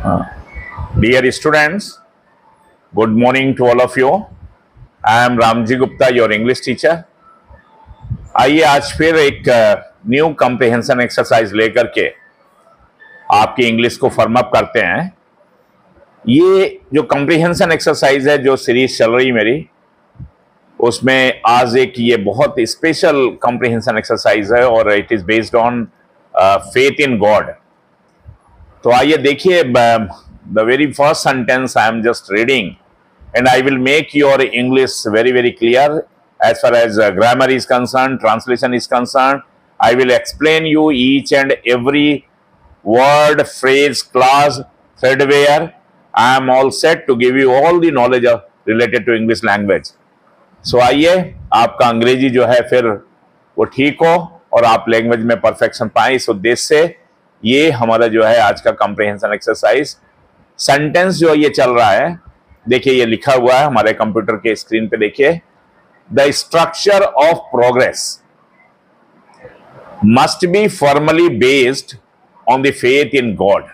Dear students, good morning to all of you. I am Ramji Gupta, your English teacher. आइए आज फिर एक new comprehension exercise लेकर के आपकी इंग्लिश को फर्म अप करते हैं। ये जो कॉम्प्रिहेंशन एक्सरसाइज है, जो सीरीज चल रही मेरी, उसमें आज एक ये बहुत स्पेशल कॉम्प्रिहेंशन एक्सरसाइज है और it is based on faith in God. तो आइए देखिए, the very first sentence I am just reading, and I will make your English very, very clear as far as grammar is concerned, translation is concerned. I will explain you each and every word, phrase, clause, thread where I am all set to give you all the knowledge of related to English language. So आइए आपका अंग्रेजी जो है फिर वो ठीक हो और आप लैंग्वेज में परफेक्शन पाए, इस उद्देश्य से ये हमारा जो है आज का कॉम्प्रिहेंशन एक्सरसाइज। सेंटेंस जो ये चल रहा है, देखिए ये लिखा हुआ है हमारे कंप्यूटर के स्क्रीन पे, देखिए, the structure of progress must be formally based on the faith in God.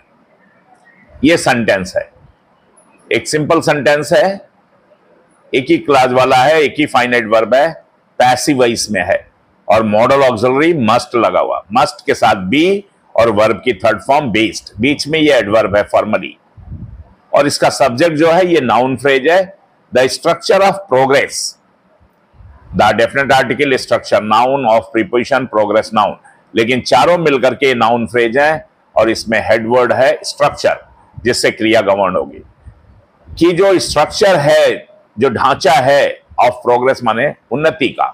ये सेंटेंस है, एक सिंपल सेंटेंस है, एक ही क्लास वाला है, एक ही फाइनाइट वर्ब है, पैसिव वॉइस में है और मॉडल ऑक्सिलरी मस्ट लगा हुआ, मस्ट के साथ बी और वर्ब की थर्ड फॉर्म बेस्ड, बीच में ये एडवर्ब है फॉर्मली, और इसका सब्जेक्ट जो है ये नाउन फ्रेज है। The structure of progress, the definite article structure, noun of preposition progress noun, लेकिन चारों मिलकर के नाउन फ्रेज है और इसमें हेडवर्ड है स्ट्रक्चर, जिससे क्रिया गवर्न होगी। कि जो स्ट्रक्चर है, जो ढांचा है ऑफ प्रोग्रेस माने उन्नति का,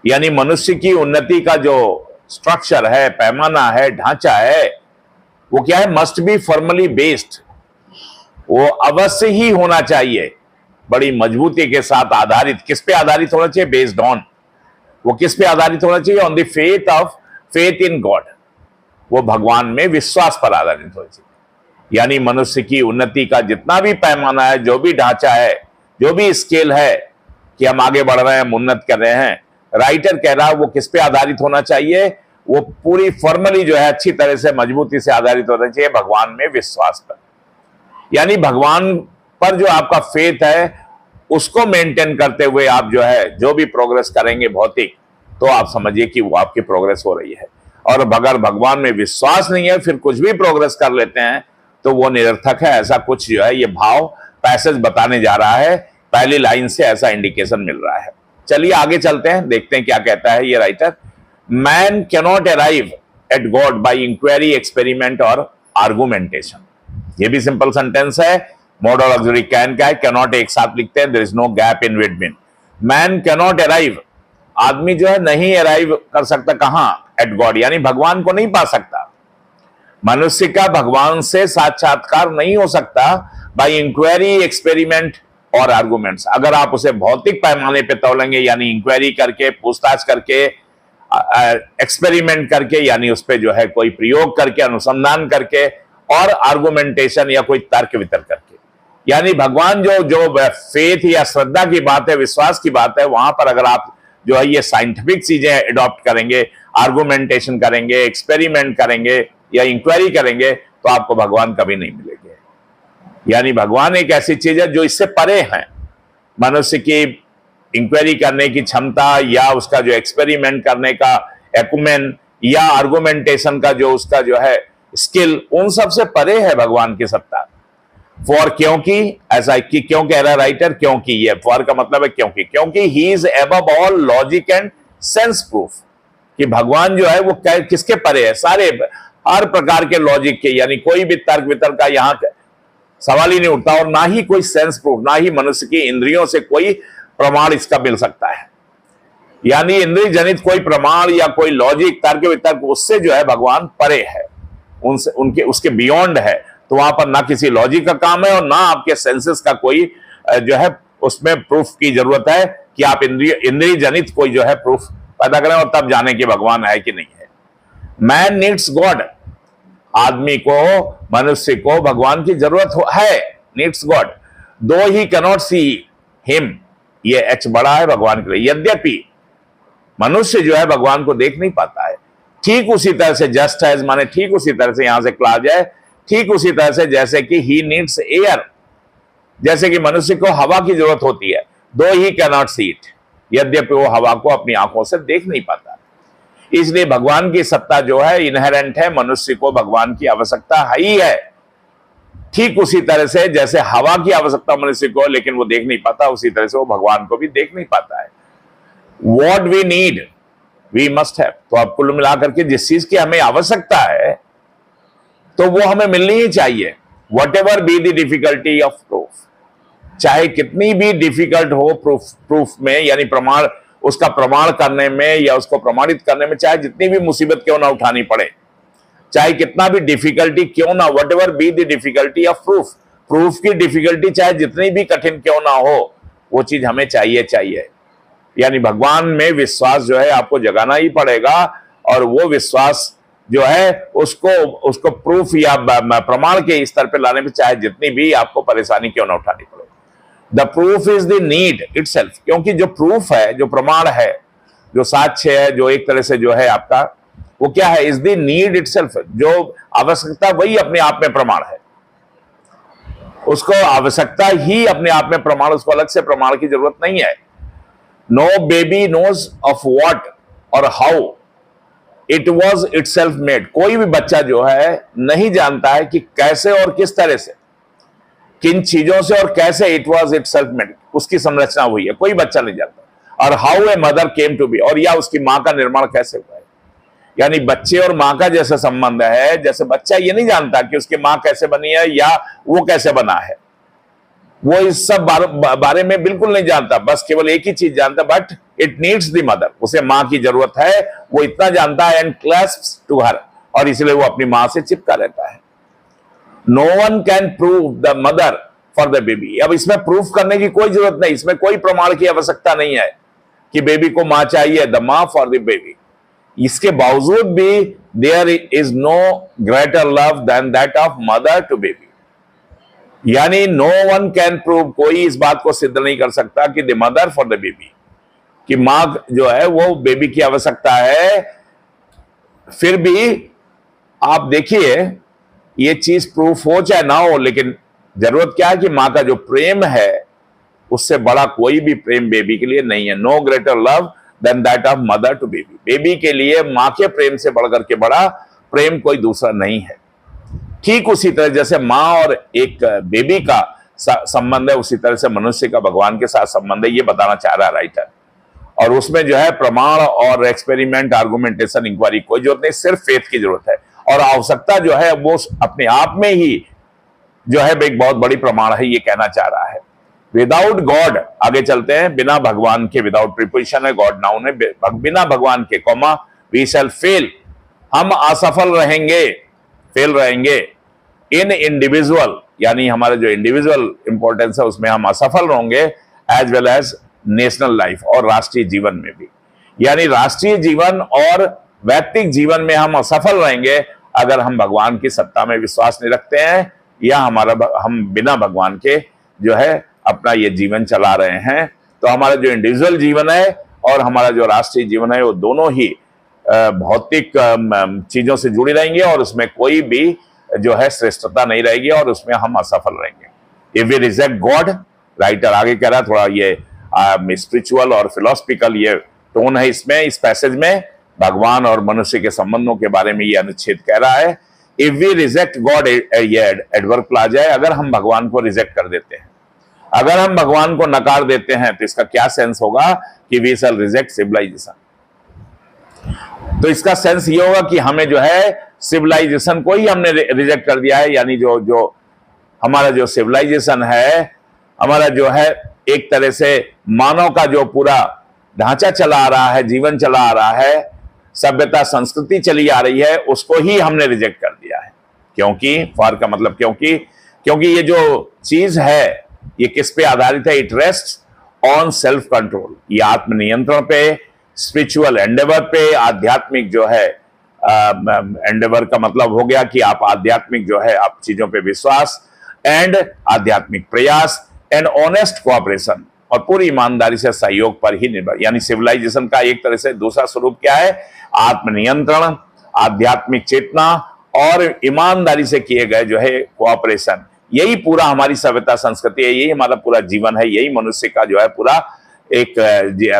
यानी मनुष्य की उन्नति का जो स्ट्रक्चर है, पैमाना है, ढांचा है, वो क्या है? मस्ट बी फॉर्मली बेस्ड, वो अवश्य ही होना चाहिए बड़ी मजबूती के साथ आधारित। किस पे आधारित होना चाहिए? बेस्ड ऑन, वो किस पे आधारित होना चाहिए? On the faith in God, वो भगवान में विश्वास पर आधारित होना चाहिए। यानी मनुष्य की उन्नति का जितना भी पैमाना है, जो भी ढांचा है, जो भी स्केल है कि हम आगे बढ़ रहे हैं, हम उन्नत कर रहे हैं, राइटर कह रहा है वो किस पे आधारित होना चाहिए? वो पूरी फॉर्मली जो है अच्छी तरह से मजबूती से आधारित होना चाहिए भगवान में विश्वास पर। यानी भगवान पर जो आपका फेथ है उसको मेंटेन करते हुए आप जो है जो भी प्रोग्रेस करेंगे भौतिक, तो आप समझिए कि वो आपकी प्रोग्रेस हो रही है। और अगर भगवान में विश्वास नहीं है, फिर कुछ भी प्रोग्रेस कर लेते हैं तो वो निरर्थक है। ऐसा कुछ जो है ये भाव पैसेज बताने जा रहा है, पहली लाइन से ऐसा इंडिकेशन मिल रहा है। चलिए आगे चलते हैं, देखते हैं क्या कहता है ये writer. Man cannot arrive at God by inquiry, experiment और आर्गुमेंटेशन। ये भी सिंपल सेंटेंस है। मॉडल ऑक्सिलरी कैन का है, कैनॉट एक साथ लिखते हैं, there is no gap in between. Man cannot arrive, आदमी जो है नहीं अराइव कर सकता, कहां? एट गॉड, यानी भगवान को नहीं पा सकता। मनुष्य का भगवान से साक्षात्कार नहीं हो सकता बाय इंक्वायरी, एक्सपेरिमेंट और आर्गुमेंट्स। अगर आप उसे भौतिक पैमाने पे तोलेंगे, यानी इंक्वायरी करके, पूछताछ करके, एक्सपेरिमेंट करके, यानी उस पर जो है कोई प्रयोग करके, अनुसंधान करके, और आर्गुमेंटेशन या कोई तर्क वितर्क करके, यानी भगवान जो फेथ या श्रद्धा की बात है, विश्वास की बात है, वहां पर अगर आप जो है ये साइंटिफिक चीजें एडॉप्ट करेंगे, आर्गुमेंटेशन करेंगे, एक्सपेरिमेंट करेंगे या इंक्वायरी करेंगे, तो आपको भगवान कभी नहीं मिलेंगे। यानी भगवान एक ऐसी चीज है जो इससे परे है। मनुष्य की इंक्वायरी करने की क्षमता या उसका जो एक्सपेरिमेंट करने का एक्यूमेन या आर्गुमेंटेशन का जो उसका जो है स्किल, उन सब से परे है भगवान की सत्ता। फॉर, क्योंकि, ऐसा कि क्यों कह रहा है राइटर? क्योंकि, ये फॉर का मतलब है क्योंकि he is above all logic and sense proof, कि भगवान जो है वो किसके परे है? सारे, हर प्रकार के लॉजिक के, यानी कोई भी तर्क वितर्क का यहां सवाल ही नहीं उठता, और ना ही कोई सेंस प्रूफ, ना ही मनुष्य की इंद्रियों से कोई प्रमाण इसका मिल सकता है। यानी इंद्रिय जनित कोई प्रमाण या कोई लॉजिक, तर्क वितर्क, उससे जो है भगवान परे है, उनसे, उनके, उसके बियॉन्ड है। तो वहां पर ना किसी लॉजिक का काम है और ना आपके सेंसेस का कोई जो है उसमें प्रूफ की जरूरत है कि आप इंद्रिय जनित कोई जो है प्रूफ पैदा करें और तब जाने कि भगवान है कि नहीं है। मैन नीड्स गॉड, आदमी को, मनुष्य को भगवान की जरूरत है, नीड्स गॉड, दो ही कैनॉट सी हिम, ये एच बड़ा है भगवान के लिए। यद्यपि मनुष्य जो है भगवान को देख नहीं पाता है। ठीक उसी तरह से, जस्ट एज माने ठीक उसी तरह से, यहां से क्लाज है ठीक उसी तरह से जैसे कि ही नीड्स एयर, जैसे कि मनुष्य को हवा की जरूरत होती है, दो he can not see it, यद्यपि वो हवा को अपनी आंखों से देख नहीं पाता। इसलिए भगवान की सत्ता जो है इनहेरेंट है, मनुष्य को भगवान की आवश्यकता है ही है। ठीक उसी तरह से जैसे हवा की आवश्यकता मनुष्य को, लेकिन वो देख नहीं पाता, उसी तरह से वो भगवान को भी देख नहीं पाता है। What we need we must have. तो अब कुल मिलाकर के जिस चीज की हमें आवश्यकता है तो वो हमें मिलनी ही चाहिए, what ever be the difficulty of proof, चाहे कितनी भी डिफिकल्ट हो प्रूफ में, यानी प्रमाण, उसका प्रमाण करने में या उसको प्रमाणित करने में, चाहे जितनी भी मुसीबत क्यों ना उठानी पड़े, चाहे कितना भी डिफिकल्टी क्यों ना, what ever be the difficulty of proof की डिफिकल्टी चाहे जितनी भी कठिन क्यों ना हो, वो चीज हमें चाहिए। यानी भगवान में विश्वास जो है आपको जगाना ही पड़ेगा, और वो विश्वास जो है उसको प्रूफ या प्रमाण के स्तर पे लाने में चाहे जितनी भी आपको परेशानी क्यों ना उठानी पड़े। The proof is the need itself, क्योंकि जो प्रूफ है, जो प्रमाण है, जो साक्ष्य है, जो एक तरह से जो है आपका, वो क्या है, इज द नीड इटसेल्फ, जो आवश्यकता वही अपने आप में प्रमाण है। उसको आवश्यकता ही अपने आप में प्रमाण, उसको अलग से प्रमाण की जरूरत नहीं है। No baby knows of what और how it was itself made, कोई भी बच्चा जो है नहीं जानता है कि कैसे और किस तरह से, किन चीजों से और कैसे इट वॉज इटसेल्फ मेड, उसकी संरचना हुई है, कोई बच्चा नहीं जानता। और how a mother came to be, और या उसकी मां का निर्माण कैसे हुआ है। यानी बच्चे और मां का जैसा संबंध है, जैसे बच्चा ये नहीं जानता कि उसकी मां कैसे बनी है या वो कैसे बना है, वो इस सब बारे में बिल्कुल नहीं जानता, बस केवल एक ही चीज जानता, but it needs the mother, उसे मां की जरूरत है, वो इतना जानता है, एंड क्लैस्प्स टू हर, और इसलिए वो अपनी मां से चिपका रहता है। No one can prove the mother for the baby, अब इसमें प्रूफ करने की कोई जरूरत नहीं, इसमें कोई प्रमाण की आवश्यकता नहीं है कि बेबी को मां चाहिए, द मां फॉर द बेबी। इसके बावजूद भी there is no greater love than that of mother to baby, यानी नो वन कैन प्रूव, कोई इस बात को सिद्ध नहीं कर सकता कि the mother for the baby, कि मां जो है वो बेबी की आवश्यकता है। फिर भी आप देखिए ये चीज प्रूफ हो चाहे ना हो, लेकिन जरूरत क्या है कि मां का जो प्रेम है उससे बड़ा कोई भी प्रेम बेबी के लिए नहीं है। No greater love than that of mother to baby, baby के लिए मां के प्रेम से बढ़कर के बड़ा प्रेम कोई दूसरा नहीं है। ठीक उसी तरह जैसे मां और एक बेबी का संबंध है, उसी तरह से मनुष्य का भगवान के साथ संबंध है, ये बताना चाह रहा है राइटर। और उसमें जो है प्रमाण और एक्सपेरिमेंट, आर्गुमेंटेशन, इंक्वायरी कोई जरूरत नहीं, सिर्फ फेथ की जरूरत है। और आवश्यकता जो है वो अपने आप में ही जो है एक बहुत बड़ी प्रमाण है, ये कहना चाह रहा है। विदाउट गॉड, आगे चलते हैं, बिना भगवान के, विदाउट प्रीपोजिशन है, गॉड नाउन है, बिना भगवान के, कॉमा, वी शैल फेल, हम असफल रहेंगे, फेल रहेंगे। इन इंडिविजुअल, यानी हमारे जो इंडिविजुअल इंपॉर्टेंस है उसमें हम असफल होंगे, as well as national life, और राष्ट्रीय जीवन में भी। यानी राष्ट्रीय जीवन और वैयक्तिक जीवन में हम असफल रहेंगे अगर हम भगवान की सत्ता में विश्वास नहीं रखते हैं, या हम बिना भगवान के जो है अपना ये जीवन चला रहे हैं। तो हमारा जो इंडिविजुअल जीवन है और हमारा जो राष्ट्रीय जीवन है वो दोनों ही भौतिक चीजों से जुड़ी रहेंगे, और उसमें कोई भी जो है श्रेष्ठता नहीं रहेगी, और उसमें हम असफल रहेंगे। If we reject God, writer आगे कह रहा है, थोड़ा ये स्पिरिचुअल और फिलोसफिकल ये टोन है इसमें, इस पैसेज में भगवान और मनुष्य के संबंधों के बारे में ये अनुच्छेद कह रहा है। इफ वी रिजेक्ट गॉड, ये एडवर्ब क्लॉज है, अगर हम भगवान को रिजेक्ट कर देते हैं, अगर हम भगवान को नकार देते हैं, तो इसका क्या सेंस होगा कि वी शैल रिजेक्ट सिविलाइजेशन। तो इसका सेंस ये होगा कि हमें जो है सिविलाइजेशन को ही हमने रिजेक्ट कर दिया है, यानी जो हमारा जो सिविलाइजेशन है, हमारा जो है एक तरह से मानव का जो पूरा ढांचा चला आ रहा है, जीवन चला आ रहा है, सभ्यता संस्कृति चली आ रही है, उसको ही हमने रिजेक्ट कर दिया है। क्योंकि फॉर का मतलब क्योंकि ये जो चीज है ये किस पे आधारित है, it rest on self control, ये आत्मनियंत्रण पे, स्पिरिचुअल एंडेवर पे, आध्यात्मिक जो है एंडेवर का मतलब हो गया कि आप आध्यात्मिक जो है आप चीजों पे विश्वास, एंड आध्यात्मिक प्रयास, एंड ऑनेस्ट कोऑपरेशन, और पूरी ईमानदारी से सहयोग पर ही निर्भर। यानी सिविलाइजेशन का एक तरह से दूसरा स्वरूप क्या है, आत्मनियंत्रण, आध्यात्मिक चेतना और ईमानदारी से किए गए जो है कोऑपरेशन, यही पूरा हमारी सभ्यता संस्कृति है, यही हमारा पूरा जीवन है, यही मनुष्य का जो है पूरा एक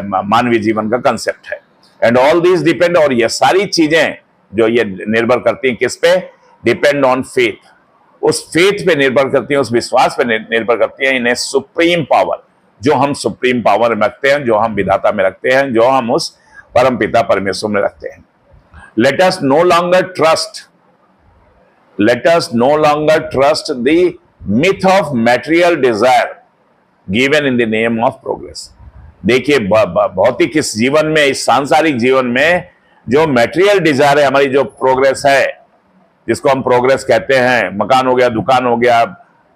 मानवीय जीवन का कंसेप्ट है। एंड ऑल दिस डिपेंड, और ये सारी चीजें जो ये निर्भर करती हैं किस पे? डिपेंड ऑन फेथ, उस फेथ पे निर्भर करती हैं, उस विश्वास पे निर्भर करती हैं, इन्हें सुप्रीम पावर, जो हम सुप्रीम पावर में रखते हैं, जो हम विधाता में रखते हैं, जो हम उस परम पिता परमेश्वर में रखते हैं। Let us know longer trust, let us no longer trust the myth of material desire given in the name of progress। देखिए भौतिक इस जीवन में, इस सांसारिक जीवन में जो मटेरियल डिजायर है, हमारी जो प्रोग्रेस है, जिसको हम प्रोग्रेस कहते हैं, मकान हो गया, दुकान हो गया,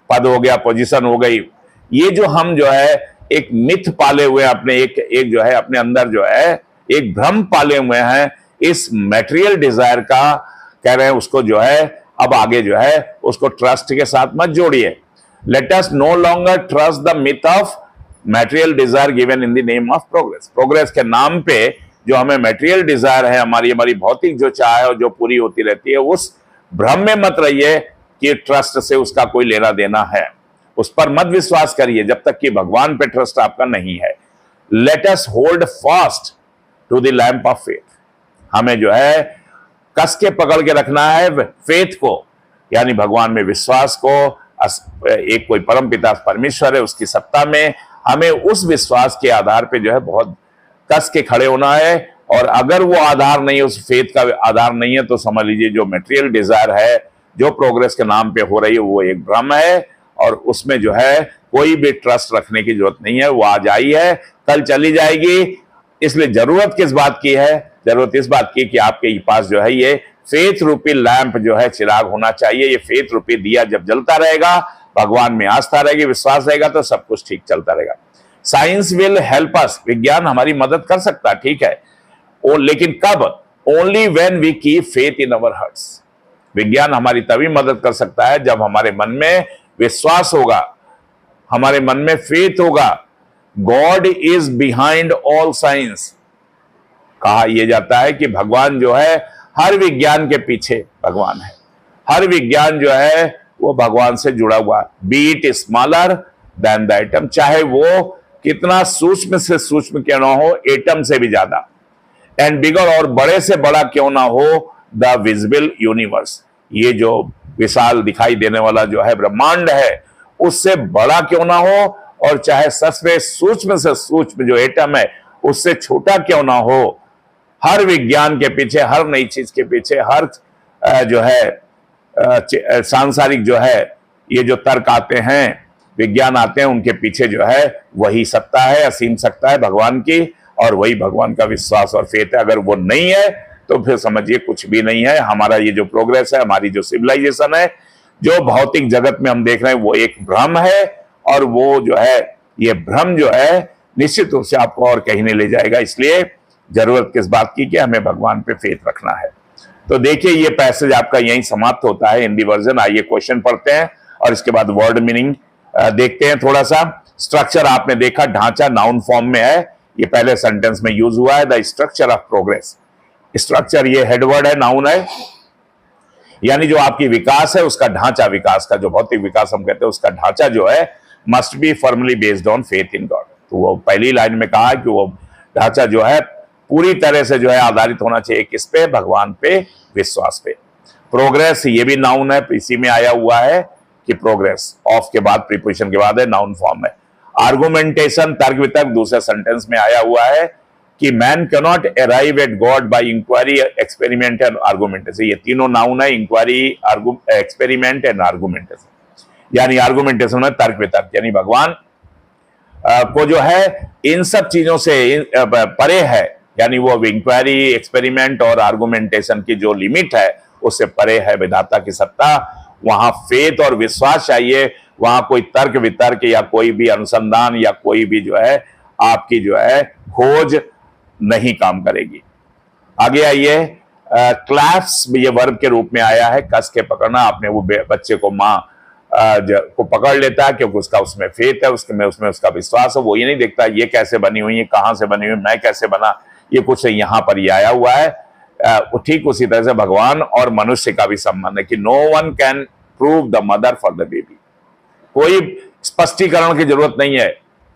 पद हो गया, पोजीशन हो गई, ये जो हम जो है एक मिथ पाले हुए हैं अपने, एक जो है अपने अंदर जो है एक भ्रम पाले हुए हैं इस मटेरियल डिजायर का, कह रहे हैं उसको जो है अब आगे जो है उसको ट्रस्ट के साथ मत जोड़िए। Let us know longer trust the myth of material desire given in the name of progress. Progress के नाम पे जो हमें मटेरियल डिजायर है, हमारी भौतिक जो चाह है और जो पूरी होती रहती है, उस भ्रम में मत रहिए कि ट्रस्ट से उसका कोई लेना देना है, उस पर मत विश्वास करिए जब तक कि भगवान पे ट्रस्ट आपका नहीं है। Let us hold fast to the lamp of faith, हमें जो है कस के पकड़ के रखना है फेथ को, यानी भगवान में विश्वास को। एक कोई परम पिता परमेश्वर है, उसकी सत्ता में हमें उस विश्वास के आधार पे जो है बहुत कस के खड़े होना है। और अगर वो आधार नहीं, उस फेथ का आधार नहीं है, तो समझ लीजिए जो मटेरियल डिजायर है, जो प्रोग्रेस के नाम पे हो रही है, वो एक भ्रम है, और उसमें जो है कोई भी ट्रस्ट रखने की जरूरत नहीं है। वो आज आई है, कल चली जाएगी। इसलिए जरूरत किस बात की है? जरूरत इस बात की कि आपके पास जो है ये फेथ रूपी लैंप जो है चिराग होना चाहिए। ये फेथ रूपी दिया जब जलता रहेगा, भगवान में आस्था रहेगी, विश्वास रहेगा, तो सब कुछ ठीक चलता रहेगा। साइंस विल हेल्प अस, विज्ञान हमारी मदद कर सकता है, ठीक है, लेकिन कब? Only when we keep faith in our hearts. विज्ञान हमारी तभी मदद कर सकता है जब हमारे मन में विश्वास होगा, हमारे मन में फेथ होगा। God is behind all science, कहा यह जाता है कि भगवान जो है हर विज्ञान के पीछे भगवान है। हर विज्ञान जो है वो भगवान से जुड़ा हुआ, B it smaller than the atom, चाहे वो कितना सूक्ष्म से सूक्ष्म क्यों ना हो, एटम से भी ज्यादा, एंड बिगर, और बड़े से बड़ा क्यों ना हो, द विजिबल यूनिवर्स, ये जो विशाल दिखाई देने वाला जो है ब्रह्मांड है, उससे बड़ा क्यों ना हो, और चाहे सबसे सूक्ष्म से सूक्ष्म जो एटम है उससे छोटा क्यों ना हो, हर विज्ञान के पीछे, हर नई चीज के पीछे, हर जो है सांसारिक जो है ये जो तर्क आते हैं, विज्ञान आते हैं, उनके पीछे जो है वही सत्ता है, असीम सत्ता है भगवान की, और वही भगवान का विश्वास और फेथ है। अगर वो नहीं है तो फिर समझिए कुछ भी नहीं है। हमारा ये जो प्रोग्रेस है, हमारी जो सिविलाइजेशन है, जो भौतिक जगत में हम देख रहे हैं, वो एक भ्रम है, और वो जो है ये भ्रम जो है निश्चित रूप से आपको और कहीं नहीं ले जाएगा। इसलिए जरूरत किस बात की कि हमें भगवान पे फेथ रखना है। तो देखिए ये पैसेज आपका यहीं समाप्त होता है, हिंदी वर्जन। आइए क्वेश्चन पढ़ते हैं और इसके बाद वर्ड मीनिंग देखते हैं। थोड़ा सा स्ट्रक्चर आपने देखा, ढांचा नाउन फॉर्म में है, ये पहले सेंटेंस में यूज हुआ है, the structure of progress. Structure ये हेडवर्ड है, नाउन है, यानी जो आपकी विकास है उसका ढांचा, विकास का जो भौतिक विकास हम कहते हैं उसका ढांचा जो है must be firmly based on faith in God. तो वो पहली लाइन में कहा कि वो ढांचा जो है पूरी तरह से जो है आधारित होना चाहिए किस पे? भगवान पे, विश्वास पे। प्रोग्रेस ये भी नाउन है, इसी में आया हुआ है कि प्रोग्रेस ऑफ के बाद प्रीपोजिशन के बाद है, नाउन फॉर्म है। आर्गुमेंटेशन, तर्क वितर्क, दूसरे सेंटेंस में आया हुआ है कि man can not arrive at God by inquiry, experiment and argumentation. ये तीनों नाउन है, इंक्वायरी, एक्सपेरिमेंट एंड आर्गुमेंटेशन। यानी आर्गुमेंटेशन में तर्क वितर्क, यानी भगवान को जो है इन सब चीजों से परे है, यानी वो इंक्वायरी, एक्सपेरिमेंट और आर्गुमेंटेशन की जो लिमिट है उससे परे है विधाता की सत्ता। वहां फेथ और विश्वास चाहिए, वहां कोई तर्क वितर्क या कोई भी अनुसंधान या कोई भी जो है आपकी जो है खोज नहीं काम करेगी। आगे आइए, क्लैप्स ये वर्ब के रूप में आया है, कस के पकड़ना। आपने वो बच्चे को माँ को पकड़ लेता है क्योंकि उसका उसमें फेथ है, उसमें उसका विश्वास है। वो ये नहीं देखता ये कैसे बनी हुई है, कहां से बनी हुई, मैं कैसे बना, ये कुछ यहाँ पर ये आया हुआ है। ठीक उसी तरह से भगवान और मनुष्य का भी संबंध है कि no one can prove the mother for the baby. कोई स्पष्टीकरण की जरूरत नहीं है,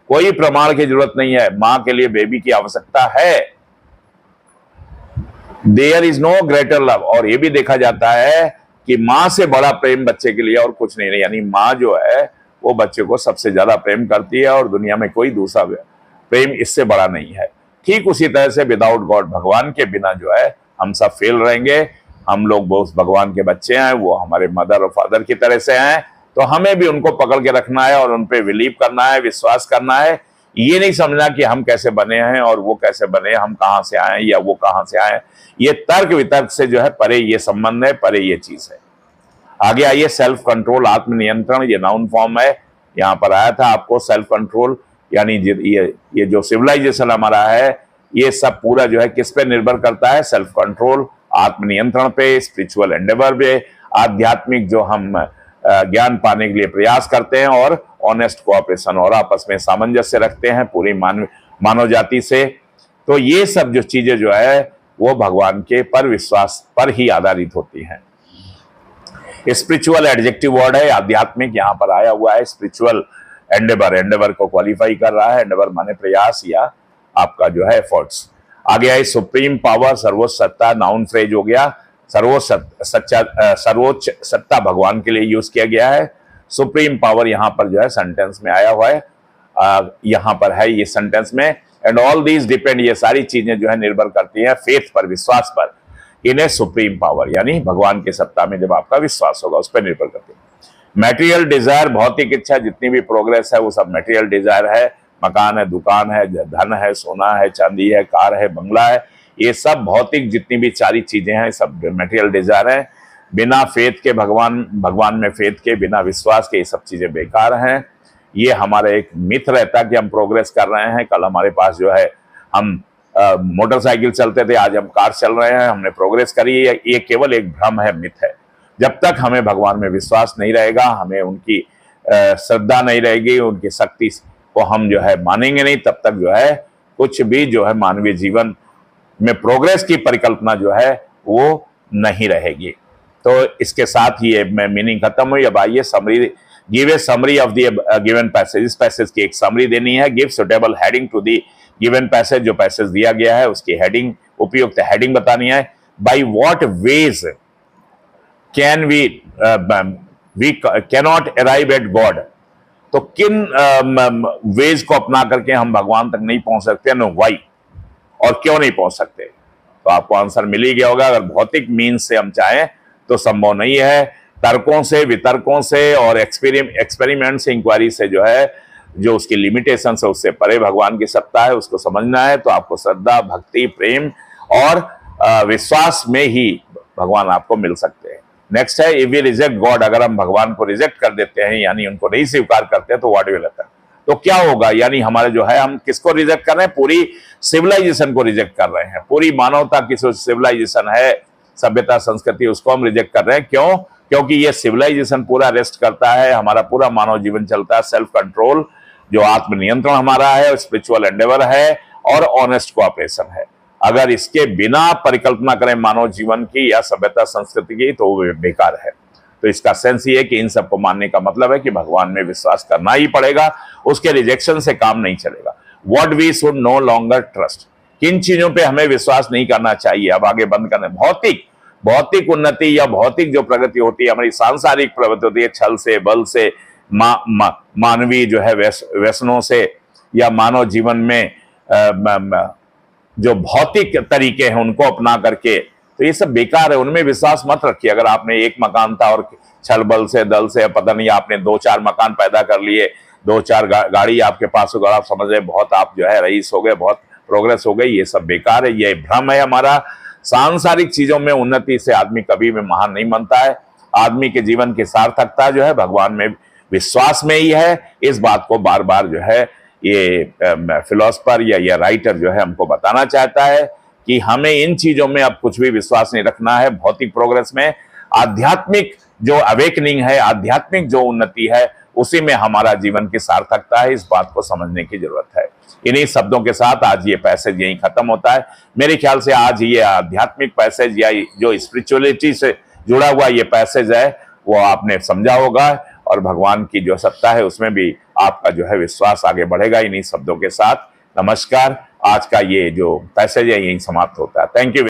कोई प्रमाण की जरूरत नहीं है, मां के लिए बेबी की आवश्यकता है। There is no greater love. और यह भी देखा जाता है कि मां से बड़ा प्रेम बच्चे के लिए और कुछ नहीं है। यानी मां जो है वो बच्चे को सबसे ज्यादा प्रेम करती है और दुनिया में कोई दूसरा प्रेम इससे बड़ा नहीं है। ठीक उसी तरह से विदाउट गॉड, भगवान के बिना जो है हम सब फेल रहेंगे। हम लोग बहुत भगवान के बच्चे हैं, वो हमारे मदर और फादर की तरह से हैं, तो हमें भी उनको पकड़ के रखना है और उन पे बिलीव करना है, विश्वास करना है। ये नहीं समझना कि हम कैसे बने हैं और वो कैसे बने, हम कहां से आए या वो कहां से आए। ये तर्क वितर्क से जो है परे ये संबंध है, परे ये चीज है। आगे आइए, सेल्फ कंट्रोल, आत्मनियंत्रण, ये नाउन फॉर्म है। यहां पर आया था आपको सेल्फ कंट्रोल, यानी ये जो सिविलाइजेशन हमारा है ये सब पूरा जो है किस पे निर्भर करता है? सेल्फ कंट्रोल, आत्मनियंत्रण पे, स्पिरिचुअल एंडेवर पे, आध्यात्मिक जो हम ज्ञान पाने के लिए प्रयास करते हैं, और ऑनेस्ट कोऑपरेशन और आपस में सामंजस्य रखते हैं पूरी मानव जाति से। तो ये सब जो चीजें जो है वो भगवान के पर विश्वास पर ही आधारित होती हैं। स्पिरिचुअल एडजेक्टिव वर्ड है, आध्यात्मिक यहां पर आया हुआ है। स्पिरिचुअल एंडेवर, एंडेवर को क्वालिफाई कर रहा है। एंडेवर माने प्रयास या आपका जो है एफर्ट्स। आगे है सुप्रीम पावर, सर्वोच्च सत्ता, नाउन फ्रेज हो गया। सर्वोच्च सत्ता भगवान के लिए यूज किया गया है। सुप्रीम पावर यहां पर जो है सेंटेंस में आया हुआ है, यहां पर है ये सेंटेंस में। एंड ऑल दीज डिपेंड, ये सारी चीजें जो है निर्भर करती है फेथ पर, विश्वास पर। इन्हें सुप्रीम पावर यानी भगवान की सत्ता में जब आपका विश्वास होगा उस पर निर्भर करती है। मटेरियल डिजायर, भौतिक इच्छा, जितनी भी प्रोग्रेस है वो सब मटेरियल डिजायर है। मकान है, दुकान है, धन है, सोना है, चांदी है, कार है, बंगला है, ये सब भौतिक जितनी भी सारी चीजें हैं सब मटेरियल डिजायर है। बिना फेथ के, भगवान में फेथ के, बिना विश्वास के ये सब चीजें बेकार हैं। ये हमारा एक मिथ रहता है कि हम प्रोग्रेस कर रहे हैं। कल हमारे पास जो है हम मोटरसाइकिल चलते थे, आज हम कार चल रहे हैं, हमने प्रोग्रेस करी है। ये केवल एक भ्रम है, मिथ है। जब तक हमें भगवान में विश्वास नहीं रहेगा, हमें उनकी श्रद्धा नहीं रहेगी, उनकी शक्ति को हम जो है मानेंगे नहीं, तब तक जो है कुछ भी जो है मानवीय जीवन में प्रोग्रेस की परिकल्पना जो है वो नहीं रहेगी। तो इसके साथ ही मीनिंग खत्म हुई। अब आइए summary, give a summary of the given passage. इस पैसेज की एक समरी देनी है। Give suitable heading to the given passage, जो पैसेज दिया गया है उसकी हेडिंग, उपयुक्त हेडिंग बतानी है। By what ways can we cannot arrive at God, तो किन वेज को अपना करके हम भगवान तक नहीं पहुंच सकते, नो वाई, और क्यों नहीं पहुंच सकते? तो आपको आंसर मिल ही गया होगा। अगर भौतिक मीन्स से हम चाहें तो संभव नहीं है। तर्कों से, वितर्कों से और एक्सपेरिमेंट से, इंक्वायरी से जो है, जो उसकी लिमिटेशन है उससे परे भगवान की सत्ता है, उसको समझना है। तो आपको श्रद्धा, भक्ति, प्रेम और विश्वास में ही भगवान आपको मिल सकते हैं। नेक्स्ट है, इफ वी रिजेक्ट गॉड, अगर हम भगवान को रिजेक्ट कर देते हैं यानी उनको नहीं स्वीकार करते हैं तो व्हाट विल हैपन, तो क्या होगा? यानी हमारे जो है, हम किसको रिजेक्ट कर रहे हैं? पूरी सिविलाइजेशन को रिजेक्ट कर रहे हैं। पूरी मानवता की जो सिविलाइजेशन है, सभ्यता, संस्कृति, उसको हम रिजेक्ट कर रहे हैं। क्यों? क्योंकि ये सिविलाइजेशन पूरा रेस्ट करता है, हमारा पूरा मानव जीवन चलता है सेल्फ कंट्रोल, जो आत्मनियंत्रण हमारा है, स्पिरिचुअल एंडेवर है और ऑनेस्ट कोऑपरेशन है। अगर इसके बिना परिकल्पना करें मानव जीवन की या सभ्यता संस्कृति की तो वो बेकार है। तो इसका सेंस ये है कि इन सबको मानने का मतलब है कि भगवान में विश्वास करना ही पड़ेगा, उसके रिजेक्शन से काम नहीं चलेगा। What we should no longer trust, किन चीजों पे हमें विश्वास नहीं करना चाहिए, अब आगे बंद करना। भौतिक उन्नति या भौतिक जो प्रगति होती है, हमारी सांसारिक प्रगति होती है, छल से, बल से, मानवीय जो है व्यसनों से, या मानव जीवन में जो भौतिक तरीके हैं उनको अपना करके, तो ये सब बेकार है, उनमें विश्वास मत रखिए। अगर आपने एक मकान था और छल बल से, दल से, पता नहीं आपने 2-4 मकान पैदा कर लिए, 2-4 गाड़ी आपके पास होगा, आप समझ रहे बहुत आप जो है रईस हो गए, बहुत प्रोग्रेस हो गई, ये सब बेकार है, ये भ्रम है हमारा। सांसारिक चीजों में उन्नति से आदमी कभी भी महान नहीं बनता है। आदमी के जीवन की सार्थकता जो है भगवान में विश्वास में ही है। इस बात को बार बार जो है ये फिलोसफर या ये राइटर जो है हमको बताना चाहता है कि हमें इन चीजों में अब कुछ भी विश्वास नहीं रखना है। भौतिक प्रोग्रेस में आध्यात्मिक जो अवेकनिंग है, आध्यात्मिक जो उन्नति है, उसी में हमारा जीवन की सार्थकता है। इस बात को समझने की जरूरत है। इन्हीं शब्दों के साथ आज ये पैसेज यहीं खत्म होता है। मेरे ख्याल से आज ये आध्यात्मिक पैसेज या जो स्पिरिचुअलिटी से जुड़ा हुआ ये पैसेज है वो आपने समझा होगा, और भगवान की जो सत्ता है उसमें भी आपका जो है विश्वास आगे बढ़ेगा इन्हीं शब्दों के साथ। नमस्कार। आज का ये जो पैसेज है यहीं समाप्त होता है। Thank you.